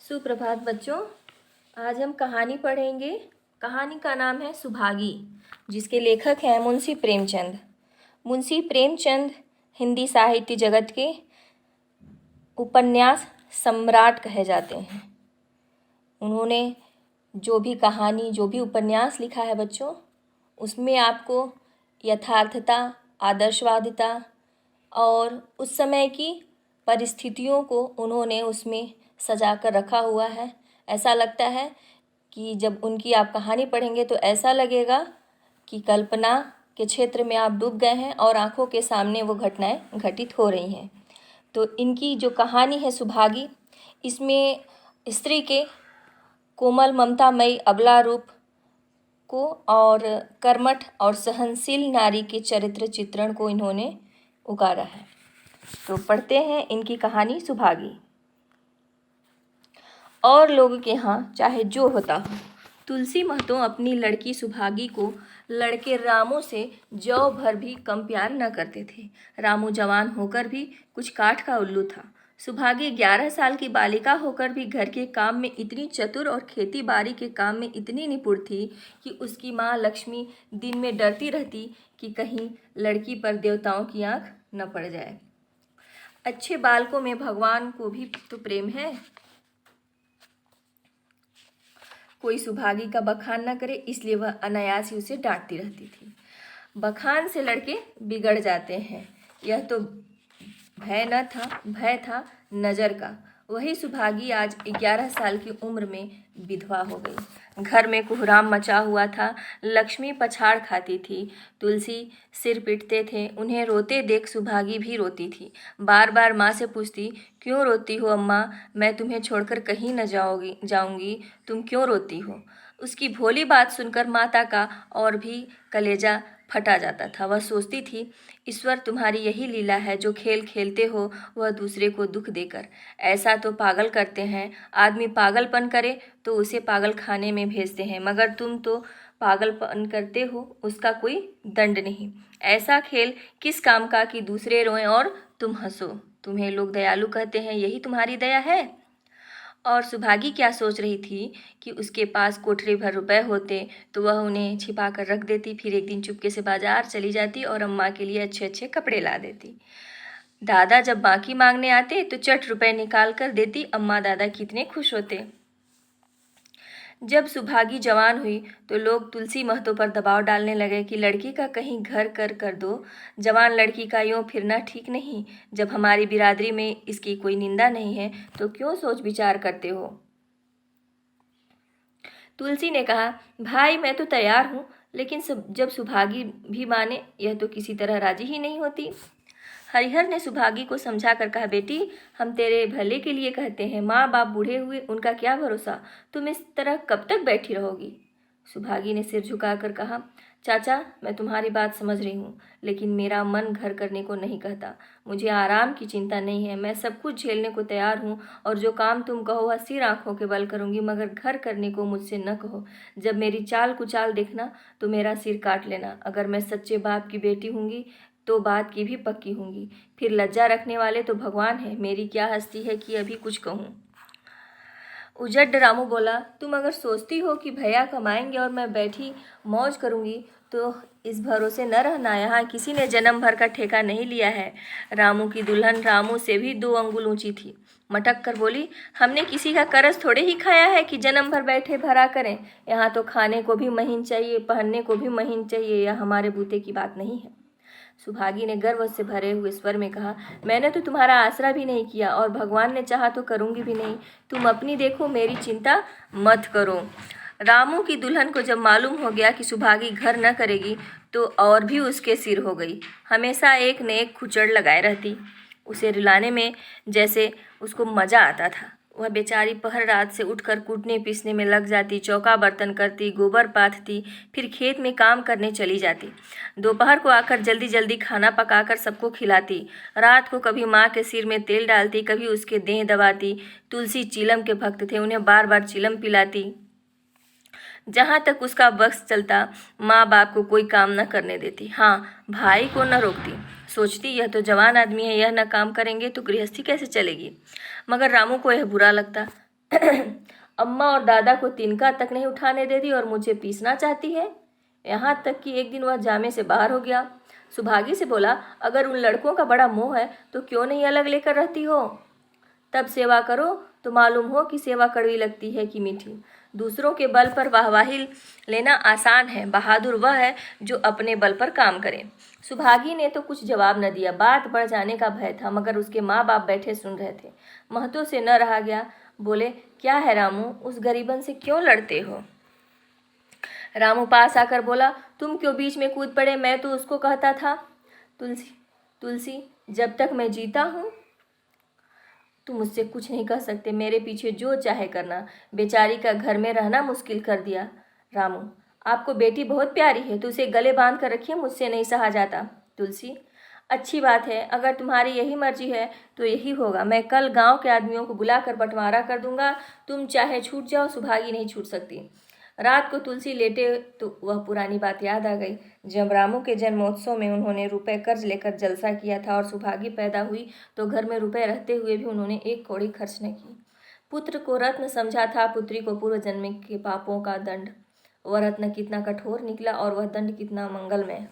सुप्रभात बच्चों। आज हम कहानी पढ़ेंगे। कहानी का नाम है सुभागी, जिसके लेखक हैं मुंशी प्रेमचंद। मुंशी प्रेमचंद हिंदी साहित्य जगत के उपन्यास सम्राट कहे जाते हैं। उन्होंने जो भी कहानी, जो भी उपन्यास लिखा है बच्चों, उसमें आपको यथार्थता, आदर्शवादिता और उस समय की परिस्थितियों को उन्होंने उसमें सजा कर रखा हुआ है। ऐसा लगता है कि जब उनकी आप कहानी पढ़ेंगे तो ऐसा लगेगा कि कल्पना के क्षेत्र में आप डूब गए हैं और आंखों के सामने वो घटनाएं घटित हो रही हैं। तो इनकी जो कहानी है सुभागी, इसमें स्त्री के कोमल ममतामयी अबला रूप को और कर्मठ और सहनशील नारी के चरित्र चित्रण को इन्होंने उगारा है। तो पढ़ते हैं इनकी कहानी सुभागी। और लोगों के यहाँ चाहे जो होता हो, तुलसी महतो अपनी लड़की सुभागी को लड़के रामू से जौ भर भी कम प्यार न करते थे। रामू जवान होकर भी कुछ काठ का उल्लू था। सुभागी 11 साल की बालिका होकर भी घर के काम में इतनी चतुर और खेती बाड़ी के काम में इतनी निपुण थी कि उसकी माँ लक्ष्मी दिन में डरती रहती कि कहीं लड़की पर देवताओं की आंख न पड़ जाए। अच्छे बालकों में भगवान को भी तो प्रेम है। कोई सुभागी का बखान न करे, इसलिए वह अनायास ही उसे डांटती रहती थी। बखान से लड़के बिगड़ जाते हैं, यह तो भय था नज़र का। वही सुभागी आज 11 साल की उम्र में विधवा हो गई। घर में कोहराम मचा हुआ था। लक्ष्मी पछाड़ खाती थी, तुलसी सिर पीटते थे। उन्हें रोते देख सुभागी भी रोती थी। बार बार माँ से पूछती, क्यों रोती हो अम्मा? मैं तुम्हें छोड़कर कहीं न जाऊंगी, तुम क्यों रोती हो? उसकी भोली बात सुनकर माता का और भी कलेजा फटा जाता था। वह सोचती थी, ईश्वर तुम्हारी यही लीला है, जो खेल खेलते हो वह दूसरे को दुख देकर। ऐसा तो पागल करते हैं। आदमी पागलपन करे तो उसे पागल खाने में भेजते हैं, मगर तुम तो पागलपन करते हो, उसका कोई दंड नहीं। ऐसा खेल किस काम का कि दूसरे रोएं और तुम हंसो। तुम्हें लोग दयालु कहते हैं, यही तुम्हारी दया है। और सुभागी क्या सोच रही थी कि उसके पास कोठरी भर रुपए होते तो वह उन्हें छिपा कर रख देती, फिर एक दिन चुपके से बाजार चली जाती और अम्मा के लिए अच्छे अच्छे कपड़े ला देती। दादा जब बाकी मांगने आते तो चट रुपए निकाल कर देती। अम्मा दादा कितने खुश होते। जब सुभागी जवान हुई तो लोग तुलसी महतो पर दबाव डालने लगे कि लड़की का कहीं घर कर दो। जवान लड़की का यूँ फिरना ठीक नहीं। जब हमारी बिरादरी में इसकी कोई निंदा नहीं है तो क्यों सोच विचार करते हो? तुलसी ने कहा, भाई मैं तो तैयार हूँ, लेकिन जब सुभागी भी माने, यह तो किसी तरह राजी ही नहीं होती। हरिहर ने सुभागी को समझा कर कहा, बेटी हम तेरे भले के लिए कहते हैं। माँ बाप बूढ़े हुए, उनका क्या भरोसा? तुम इस तरह कब तक बैठी रहोगी? सुभागी ने सिर झुकाकर कहा, चाचा मैं तुम्हारी बात समझ रही हूँ, लेकिन मेरा मन घर करने को नहीं कहता। मुझे आराम की चिंता नहीं है। मैं सब कुछ झेलने को तैयार हूँ और जो काम तुम कहो वह सिर आंखों के बल करूँगी, मगर घर करने को मुझसे न कहो। जब मेरी चाल कुचाल देखना तो मेरा सिर काट लेना। अगर मैं सच्चे बाप की बेटी होंगी तो बात की भी पक्की होंगी। फिर लज्जा रखने वाले तो भगवान है। मेरी क्या हस्ती है कि अभी कुछ कहूँ। उजड़ रामू बोला, तुम अगर सोचती हो कि भैया कमाएंगे और मैं बैठी मौज करूंगी तो इस भरोसे न रहना। यहाँ किसी ने जन्म भर का ठेका नहीं लिया है। रामू की दुल्हन रामू से भी 2 अंगुल ऊंची थी। मटक कर बोली, हमने किसी का कर्ज थोड़े ही खाया है कि जन्म भर बैठे भरा करें। यहाँ तो खाने को भी महीन चाहिए, पहनने को भी महीन चाहिए। यह हमारे बूते की बात नहीं है। सुभागी ने गर्व से भरे हुए स्वर में कहा, मैंने तो तुम्हारा आसरा भी नहीं किया और भगवान ने चाहा तो करूंगी भी नहीं। तुम अपनी देखो, मेरी चिंता मत करो। रामू की दुल्हन को जब मालूम हो गया कि सुभागी घर न करेगी तो और भी उसके सिर हो गई। हमेशा एक न एक खुचड़ लगाए रहती। उसे रुलाने में जैसे उसको मज़ा आता था। वह बेचारी पहर रात से उठकर कूटने पीसने में लग जाती, चौका बर्तन करती, गोबर पाथती, फिर खेत में काम करने चली जाती। दोपहर को आकर जल्दी जल्दी खाना पकाकर सबको खिलाती। रात को कभी माँ के सिर में तेल डालती, कभी उसके देह दबाती। तुलसी चीलम के भक्त थे, उन्हें बार बार चीलम पिलाती। जहाँ तक उसका बख्श चलता माँ बाप को कोई काम न करने देती। हाँ, भाई को न रोकती। सोचती यह तो जवान आदमी है, यह न काम करेंगे तो गृहस्थी कैसे चलेगी। मगर रामू को यह बुरा लगता। अम्मा और दादा को तिनका तक नहीं उठाने देती और मुझे पीसना चाहती है। यहाँ तक कि एक दिन वह जामे से बाहर हो गया। सुभागी से बोला, अगर उन लड़कों का बड़ा मोह है तो क्यों नहीं अलग लेकर रहती हो? तब सेवा करो तो मालूम हो कि सेवा कड़वी लगती है कि मीठी। दूसरों के बल पर वाहवाही लेना आसान है, बहादुर वह है जो अपने बल पर काम करे। सुभागी ने तो कुछ जवाब न दिया। बात बढ़ जाने का भय था, मगर उसके माँ बाप बैठे सुन रहे थे। महतो से न रहा गया। बोले, क्या है रामू, उस गरीबन से क्यों लड़ते हो? रामू पास आकर बोला, तुम क्यों बीच में कूद पड़े? मैं तो उसको कहता था। तुलसी, जब तक मैं जीता हूँ तुम मुझसे कुछ नहीं कह सकते। मेरे पीछे जो चाहे करना। बेचारी का घर में रहना मुश्किल कर दिया। रामू, आपको बेटी बहुत प्यारी है तो उसे गले बांध कर रखिए, मुझसे नहीं सहा जाता। तुलसी, अच्छी बात है, अगर तुम्हारी यही मर्जी है तो यही होगा। मैं कल गांव के आदमियों को बुलाकर बंटवारा कर दूंगा। तुम चाहे छूट जाओ, सुभागी नहीं छूट सकती। रात को तुलसी लेटे तो वह पुरानी बात याद आ गई जब रामू के जन्मोत्सव में उन्होंने रुपए कर्ज लेकर जलसा किया था और सुभागी पैदा हुई तो घर में रुपए रहते हुए भी उन्होंने एक कौड़ी खर्च न की। पुत्र को रत्न समझा था, पुत्री को पूर्व जन्म के पापों का दंड। वह रत्न कितना कठोर निकला और वह दंड कितना मंगलमय।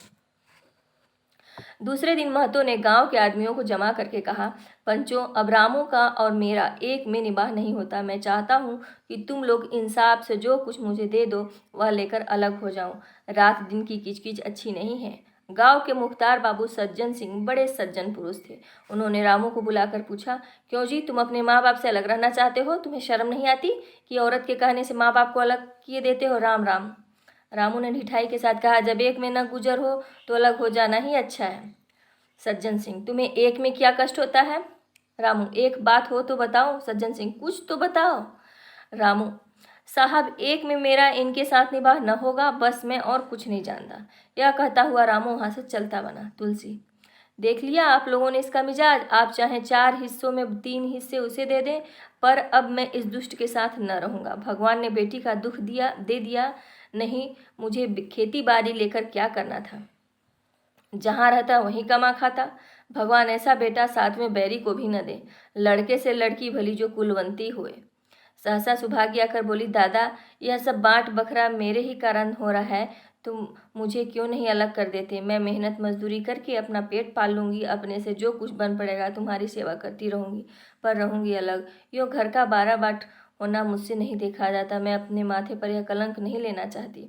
दूसरे दिन महतो ने गांव के आदमियों को जमा करके कहा, पंचों, अब रामू का और मेरा एक में निबाह नहीं होता। मैं चाहता हूँ कि तुम लोग इंसाफ से जो कुछ मुझे दे दो वह लेकर अलग हो जाऊं। रात दिन की किचकिच अच्छी नहीं है। गांव के मुख्तार बाबू सज्जन सिंह बड़े सज्जन पुरुष थे। उन्होंने रामू को बुलाकर पूछा, क्यों जी, तुम अपने माँ बाप से अलग रहना चाहते हो? तुम्हें शर्म नहीं आती कि औरत के कहने से माँ बाप को अलग किए देते हो? राम राम। रामू ने ढिठाई के साथ कहा, जब एक में न गुजर हो तो अलग हो जाना ही अच्छा है। सज्जन सिंह, तुम्हें एक में क्या कष्ट होता है? रामू, एक बात हो तो बताओ। सज्जन सिंह, कुछ तो बताओ। रामू, साहब, एक में मेरा इनके साथ निबाह न होगा, बस मैं और कुछ नहीं जानता। यह कहता हुआ रामू वहां से चलता बना। तुलसी, देख लिया आप लोगों ने इसका मिजाज। आप चाहे 4 हिस्सों में 3 हिस्से उसे दे दें, पर अब मैं इस दुष्ट के साथ न रहूंगा। भगवान ने बेटी का दुख दे दिया, नहीं मुझे खेती बाड़ी लेकर क्या करना था? जहाँ रहता वहीं कमा खाता। भगवान ऐसा बेटा 7वें बैरी को भी न दे। लड़के से लड़की भली जो कुलवंती हुए। सहसा सुभागी आकर बोली, दादा, यह सब बांट बखरा मेरे ही कारण हो रहा है। तुम मुझे क्यों नहीं अलग कर देते? मैं मेहनत मजदूरी करके अपना पेट पाल लूंगी। अपने से जो कुछ बन पड़ेगा तुम्हारी सेवा करती रहूंगी, पर रहूंगी अलग। यो घर का 12 बाट होना मुझसे नहीं देखा जाता। मैं अपने माथे पर यह कलंक नहीं लेना चाहती।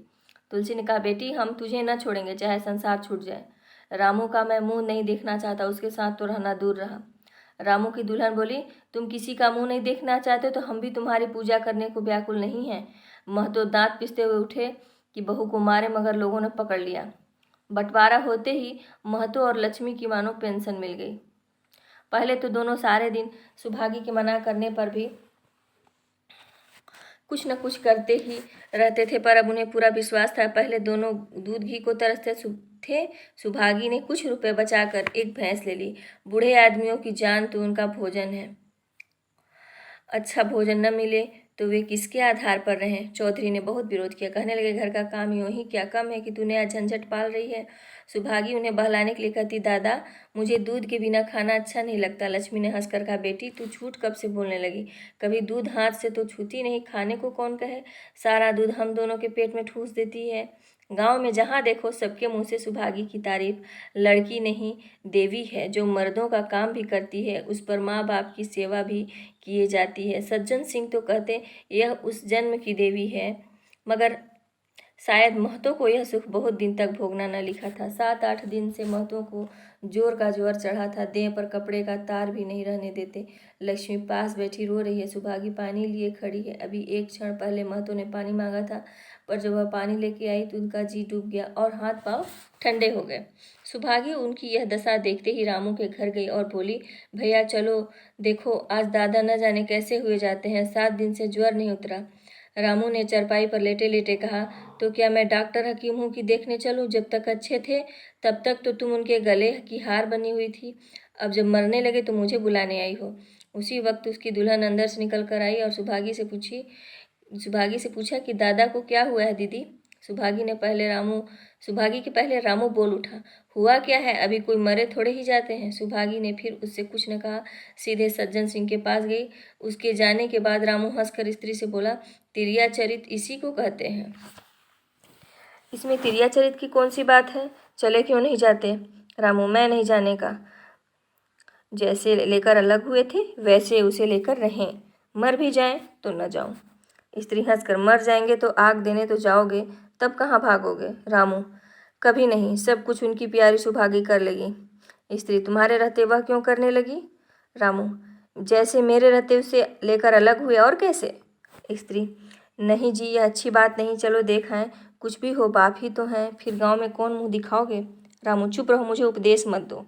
तुलसी ने कहा, बेटी, हम तुझे न छोड़ेंगे चाहे संसार छूट जाए। रामू का मैं मुंह नहीं देखना चाहता, उसके साथ तो रहना दूर रहा। रामू की दुल्हन बोली, तुम किसी का मुंह नहीं देखना चाहते तो हम भी तुम्हारी पूजा करने को व्याकुल नहीं हैं। महतो दांत पिसते हुए उठे कि बहू को मारे, मगर लोगों ने पकड़ लिया। बंटवारा होते ही महतो और लक्ष्मी की मानो पेंशन मिल गई। पहले तो दोनों सारे दिन सुभागी के मना करने पर भी कुछ न कुछ करते ही रहते थे, पर अब उन्हें पूरा विश्वास था। पहले दोनों दूध घी को तरसते थे। सुभागी ने कुछ रुपए बचाकर एक भैंस ले ली। बूढ़े आदमियों की जान तो उनका भोजन है। अच्छा भोजन न मिले तो वे किसके आधार पर रहें? चौधरी ने बहुत विरोध किया। कहने लगे, घर का काम यूं ही क्या कम है कि तूने आज झंझट पाल रही है? सुभागी उन्हें बहलाने के लिए कहती, दादा, मुझे दूध के बिना खाना अच्छा नहीं लगता। लक्ष्मी ने हंसकर कहा, बेटी, तू झूठ कब से बोलने लगी? कभी दूध हाथ से तो छूती नहीं, खाने को कौन कहे? सारा दूध हम दोनों के पेट में ठूस देती है। गांव में जहाँ देखो सबके मुंह से सुभागी की तारीफ। लड़की नहीं, देवी है जो मर्दों का काम भी करती है, उस पर माँ बाप की सेवा भी किए जाती है। सज्जन सिंह तो कहते यह उस जन्म की देवी है, मगर शायद महतो को यह सुख बहुत दिन तक भोगना न लिखा था। 7-8 दिन से महतो को जोर का जोर चढ़ा था। देह पर कपड़े का तार भी नहीं रहने देते। लक्ष्मी पास बैठी रो रही है। सुभागी पानी लिए खड़ी है। अभी एक क्षण पहले महतो ने पानी मांगा था, पर जब वह पानी लेके आई तो उनका जी डूब गया और हाथ पांव ठंडे हो गए। सुभागी उनकी यह दशा देखते ही रामू के घर गई और बोली, भैया चलो देखो, आज दादा न जाने कैसे हुए जाते हैं। 7 दिन से ज्वर नहीं उतरा। रामू ने चरपाई पर लेटे लेटे कहा, तो क्या मैं डॉक्टर हकीम हूँ कि देखने चलूँ? जब तक अच्छे थे तब तक तो तुम उनके गले की हार बनी हुई थी, अब जब मरने लगे तो मुझे बुलाने आई हो। उसी वक्त उसकी दुल्हन अंदर से निकल कर आई और सुभागी से पूछा कि दादा को क्या हुआ है दीदी? सुभागी ने पहले रामू सुभागी के पहले रामू बोल उठा, हुआ क्या है, अभी कोई मरे थोड़े ही जाते हैं। सुभागी ने फिर उससे कुछ न कहा, सीधे सज्जन सिंह के पास गई। उसके जाने के बाद रामू हंसकर स्त्री से बोला, तिरिया चरित इसी को कहते हैं। इसमें तिरिया चरित की कौन सी बात है, चले क्यों नहीं जाते। रामू, मैं नहीं जाने का, जैसे लेकर अलग हुए थे वैसे उसे लेकर रहें, मर भी जाएं तो न जाऊं। स्त्री हंसकर, मर जाएंगे तो आग देने तो जाओगे, तब कहाँ भागोगे। रामू, कभी नहीं, सब कुछ उनकी प्यारी सुभागी कर लेगी। स्त्री, तुम्हारे रहते वह क्यों करने लगी। रामू, जैसे मेरे रहते उसे लेकर अलग हुए, और कैसे। स्त्री, नहीं जी, यह अच्छी बात नहीं, चलो देख आएं, कुछ भी हो बाप ही तो हैं, फिर गांव में कौन मुंह दिखाओगे। रामू, चुप रहो, मुझे उपदेश मत दो।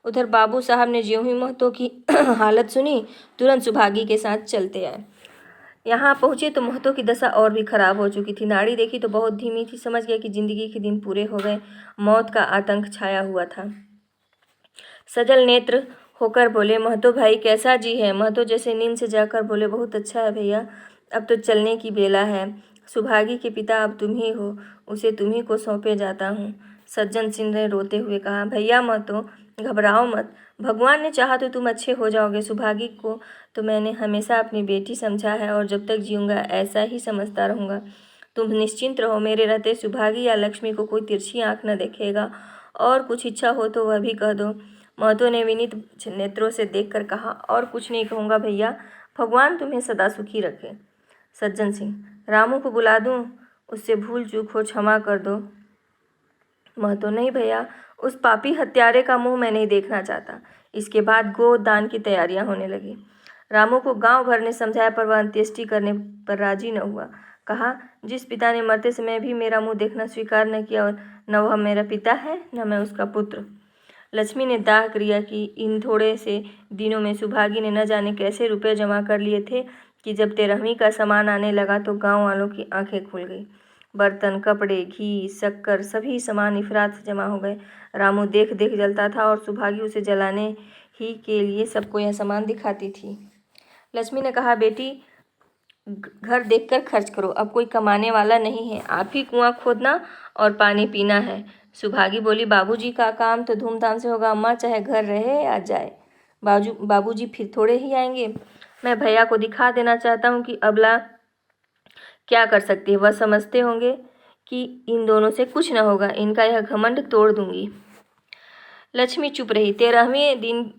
उधर बाबू साहब ने ज्यों ही महतो की हालत सुनी, तुरंत सुभागी के साथ चलते आए। यहाँ पहुँचे तो महतो की दशा और भी खराब हो चुकी थी। नाड़ी देखी तो बहुत धीमी थी, समझ गया कि जिंदगी के दिन पूरे हो गए, मौत का आतंक छाया हुआ था। सजल नेत्र होकर बोले, महतो भाई कैसा जी है। महतो जैसे नींद से जाकर बोले, बहुत अच्छा है भैया, अब तो चलने की बेला है। सुभागी के पिता अब तुम ही हो, उसे तुम्ही को सौंपे जाता हूँ। सज्जन सिंह ने रोते हुए कहा, भैया महतो घबराओ मत, भगवान ने चाहा तो तुम अच्छे हो जाओगे। सुभागी को तो मैंने हमेशा अपनी बेटी समझा है और जब तक जीऊँगा ऐसा ही समझता रहूँगा। तुम निश्चिंत रहो, मेरे रहते सुभागी या लक्ष्मी को कोई तिरछी आँख न देखेगा, और कुछ इच्छा हो तो वह भी कह दो। महतो ने विनीत नेत्रों से देखकर कहा, और कुछ नहीं कहूँगा भैया, भगवान तुम्हें सदा सुखी रखे। सज्जन सिंह, रामू को बुला दूँ, उससे भूल चूक हो क्षमा कर दो। महतो, नहीं भैया, उस पापी हत्यारे का मुंह मैं नहीं देखना चाहता। इसके बाद गोदान की तैयारियां होने लगी। रामू को गांव भर ने समझाया पर वह अंत्येष्टि करने पर राजी न हुआ। कहा, जिस पिता ने मरते समय भी मेरा मुंह देखना स्वीकार न किया, और न वह मेरा पिता है न मैं उसका पुत्र। लक्ष्मी ने दाह क्रिया की। इन थोड़े से दिनों में सुभागी ने न जाने कैसे रुपए जमा कर लिए थे कि जब 13वीं का सामान आने लगा तो गांव वालों की आंखें खुल गई। बर्तन, कपड़े, घी, शक्कर, सभी सामान इफरात से जमा हो गए। रामू देख देख जलता था और सुभागी उसे जलाने ही के लिए सबको यह सामान दिखाती थी। लक्ष्मी ने कहा, बेटी घर देखकर खर्च करो, अब कोई कमाने वाला नहीं है, आप ही कुआं खोदना और पानी पीना है। सुभागी बोली, बाबूजी का काम तो धूमधाम से होगा अम्मा, चाहे घर रहे या जाए। बाबूजी फिर थोड़े ही आएंगे। मैं भैया को दिखा देना चाहता हूँ कि अबला क्या कर सकती है। वह समझते होंगे कि इन दोनों से कुछ न होगा, इनका यह घमंड तोड़ दूंगी। लक्ष्मी चुप रही। 13वीं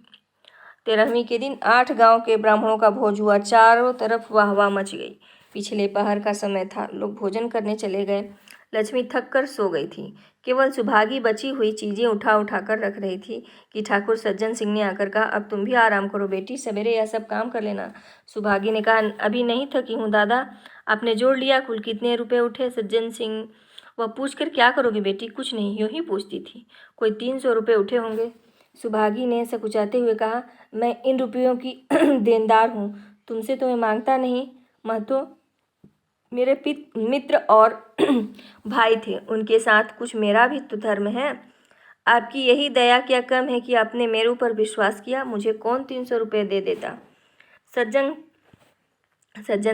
के दिन 8 गांव के ब्राह्मणों का भोज हुआ। चारों तरफ वाहवाह मच गई। पिछले पहर का समय था, लोग भोजन करने चले गए। लक्ष्मी थक कर सो गई थी। केवल सुभागी बची हुई चीजें उठा उठा कर रख रही थी कि ठाकुर सज्जन सिंह ने आकर कहा, अब तुम भी आराम करो बेटी, सवेरे यह सब काम कर लेना। सुभागी ने कहा, अभी नहीं थकी हूँ दादा। आपने जोड़ लिया कुल कितने रुपए उठे। सज्जन सिंह, वह पूछ कर क्या करोगी बेटी। कुछ नहीं, यूं ही पूछती थी। कोई 300 रुपये उठे होंगे। सुभागी ने सकुचाते हुए कहा, मैं इन रुपयों की देनदार हूँ, तुमसे तो मैं मांगता नहीं। महतो मेरे मित्र और भाई थे, उनके साथ कुछ मेरा भी तो धर्म है। आपकी यही दया क्या कम है कि आपने मेरे ऊपर विश्वास किया। मुझे कौन 300 रुपये दे देता। सज्जन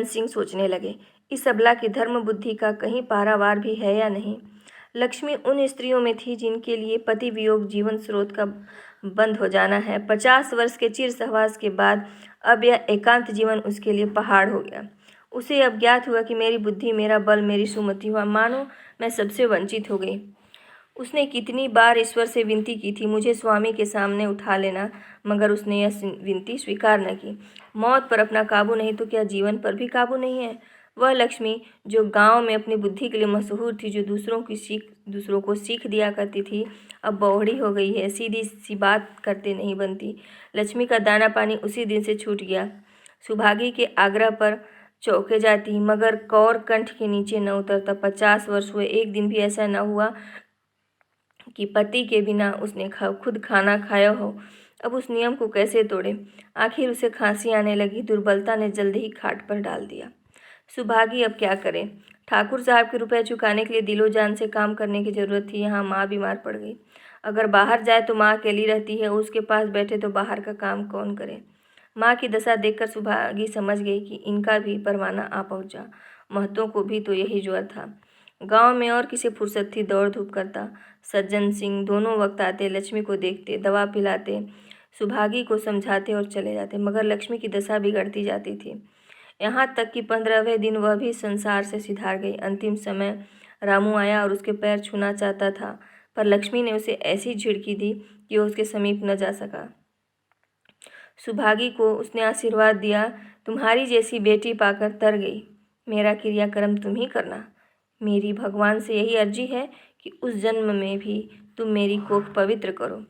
सिंह सोचने लगे, इस अबला की धर्म बुद्धि का कहीं पारावार भी है या नहीं। लक्ष्मी उन स्त्रियों में थी जिनके लिए पति वियोग जीवन स्रोत का बंद हो जाना है। 50 वर्ष के चिर सहवास के बाद अब यह एकांत जीवन उसके लिए पहाड़ हो गया। उसे अब ज्ञात हुआ कि मेरी बुद्धि, मेरा बल, मेरी सुमति हुआ, मानो मैं सबसे वंचित हो गई। उसने कितनी बार ईश्वर से विनती की थी, मुझे स्वामी के सामने उठा लेना, मगर उसने यह विनती स्वीकार न की। मौत पर अपना काबू नहीं तो क्या जीवन पर भी काबू नहीं है। वह लक्ष्मी जो गांव में अपनी बुद्धि के लिए मशहूर थी, जो दूसरों को सीख दिया करती थी, अब बौढ़ी हो गई है, सीधी सी बात करते नहीं बनती। लक्ष्मी का दाना पानी उसी दिन से छूट गया। सुभागी के आग्रह पर चौंके जाती, मगर कौर कंठ के नीचे न उतरता। 50 वर्ष हुए, एक दिन भी ऐसा न हुआ कि पति के बिना उसने खुद खाना खाया हो। अब उस नियम को कैसे तोड़े। आखिर उसे खांसी आने लगी। दुर्बलता ने जल्दी ही खाट पर डाल दिया। सुभागी अब क्या करे। ठाकुर साहब के रुपए चुकाने के लिए दिलो जान से काम करने की जरूरत थी। यहाँ माँ बीमार पड़ गई। अगर बाहर जाए तो माँ अकेली रहती है, उसके पास बैठे तो बाहर का काम कौन करे। माँ की दशा देखकर सुभागी समझ गई कि इनका भी परवाना आ पहुँचा। महतों को भी तो यही ज्वर था। गांव में और किसे फुर्सत थी दौड़ धूप करता। सज्जन सिंह दोनों वक्त आते, लक्ष्मी को देखते, दवा पिलाते, सुभागी को समझाते और चले जाते, मगर लक्ष्मी की दशा बिगड़ती जाती थी। यहाँ तक कि 15वें दिन वह भी संसार से सिधार गई। अंतिम समय रामू आया और उसके पैर छूना चाहता था, पर लक्ष्मी ने उसे ऐसी झिड़की दी कि वह उसके समीप न जा सका। सुभागी को उसने आशीर्वाद दिया, तुम्हारी जैसी बेटी पाकर तर गई। मेरा क्रियाक्रम तुम ही करना। मेरी भगवान से यही अर्जी है कि उस जन्म में भी तुम मेरी कोख पवित्र करो।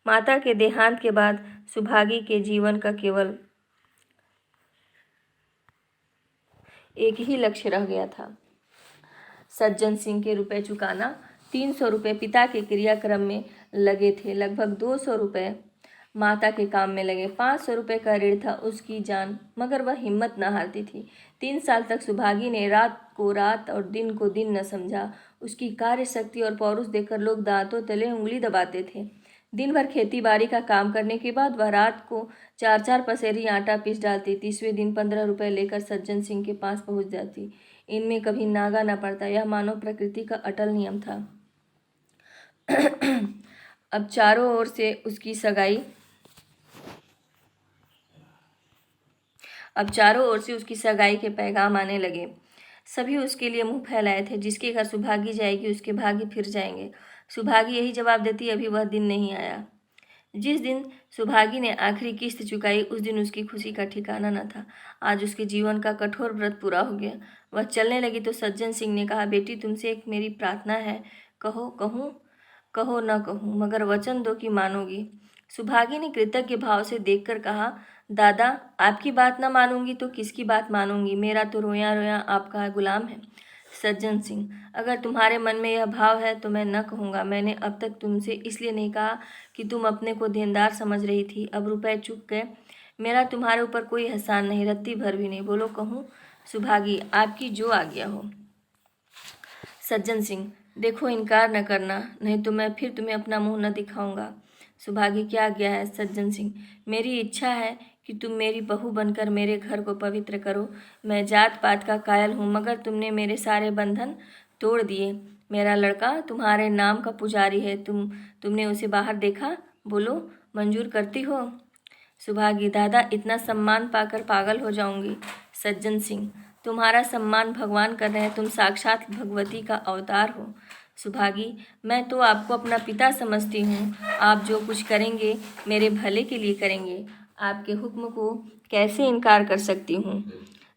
माता के देहांत के बाद सुभागी के जीवन का केवल एक ही लक्ष्य रह गया था, सज्जन सिंह के रुपए चुकाना। 300 रुपये पिता के क्रियाक्रम में लगे थे, लगभग 200 रुपये माता के काम में लगे। 500 रुपये का ऋण था उसकी जान, मगर वह हिम्मत न हारती थी। 3 साल तक सुभागी ने रात को रात और दिन को दिन न समझा। उसकी कार्य शक्ति और पौरुष देखकर लोग दांतों तले उंगली दबाते थे। दिन भर खेती बाड़ी का काम करने के बाद वह रात को 4-4 पसेरी आटा पीस डालती। 30वें दिन 15 रुपये लेकर सज्जन सिंह के पास पहुंच जाती। इनमें कभी नागा न पड़ता, यह मानव प्रकृति का अटल नियम था। अब चारों ओर से उसकी सगाई के पैगाम आने लगे। सभी उसके लिए मुंह फैलाए थे, जिसके घर सुभागी जाएगी उसके भाग्य फिर जाएंगे। सुभागी यही जवाब देती, अभी वह दिन नहीं आया। जिस दिन सुभागी ने आखिरी किस्त चुकाई उस दिन उसकी खुशी का ठिकाना न था। आज उसके जीवन का कठोर व्रत पूरा हो गया। वह चलने लगी तो सज्जन सिंह ने कहा, बेटी तुमसे एक मेरी प्रार्थना है, कहो न कहूँ, मगर वचन दो कि मानोगी। सुभागी ने कृतज्ञ भाव से देखकर कहा, दादा आपकी बात न मानूंगी तो किसकी बात मानूंगी, मेरा तो रोया रोया आपका गुलाम है। सज्जन सिंह, अगर तुम्हारे मन में यह भाव है तो मैं न कहूँगा। मैंने अब तक तुमसे इसलिए नहीं कहा कि तुम अपने को देनदार समझ रही थी। अब रुपए चुक गए, मेरा तुम्हारे ऊपर कोई एहसान नहीं, रत्ती भर भी नहीं। बोलो कहूँ। सुभागी, आपकी जो आज्ञा हो। सज्जन सिंह, देखो इनकार न करना, नहीं तो मैं फिर तुम्हें अपना मुंह न दिखाऊंगा। सुभागी, क्या आज्ञा है। सज्जन सिंह, मेरी इच्छा है कि तुम मेरी बहू बनकर मेरे घर को पवित्र करो। मैं जात पात का कायल हूँ, मगर तुमने मेरे सारे बंधन तोड़ दिए। मेरा लड़का तुम्हारे नाम का पुजारी है, तुमने उसे बाहर देखा। बोलो, मंजूर करती हो। सुभागी, दादा इतना सम्मान पाकर पागल हो जाऊंगी। सज्जन सिंह, तुम्हारा सम्मान भगवान कर रहे हैं, तुम साक्षात भगवती का अवतार हो। सुभागी, मैं तो आपको अपना पिता समझती हूँ, आप जो कुछ करेंगे मेरे भले के लिए करेंगे, आपके हुक्म को कैसे इनकार कर सकती हूँ।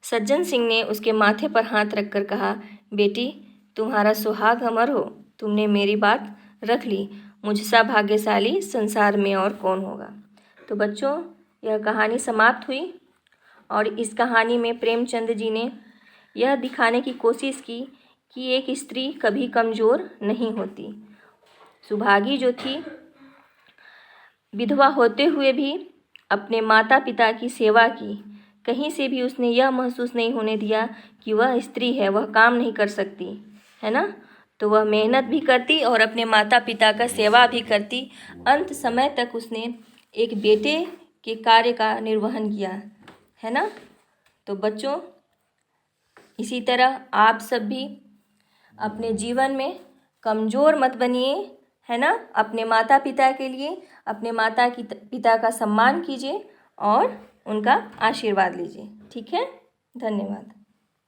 सज्जन सिंह ने उसके माथे पर हाथ रखकर कहा, बेटी तुम्हारा सुहाग अमर हो, तुमने मेरी बात रख ली। मुझसा भाग्यशाली संसार में और कौन होगा। तो बच्चों, यह कहानी समाप्त हुई और इस कहानी में प्रेमचंद जी ने यह दिखाने की कोशिश की कि एक स्त्री कभी कमज़ोर नहीं होती। सुभागी जो थी, विधवा होते हुए भी अपने माता पिता की सेवा की। कहीं से भी उसने यह महसूस नहीं होने दिया कि वह स्त्री है, वह काम नहीं कर सकती, है ना। तो वह मेहनत भी करती और अपने माता पिता का सेवा भी करती। अंत समय तक उसने एक बेटे के कार्य का निर्वहन किया, है ना। तो बच्चों, इसी तरह आप सब भी अपने जीवन में कमज़ोर मत बनिए, है ना। अपने माता पिता के लिए अपने माता पिता का सम्मान कीजिए और उनका आशीर्वाद लीजिए। ठीक है, धन्यवाद।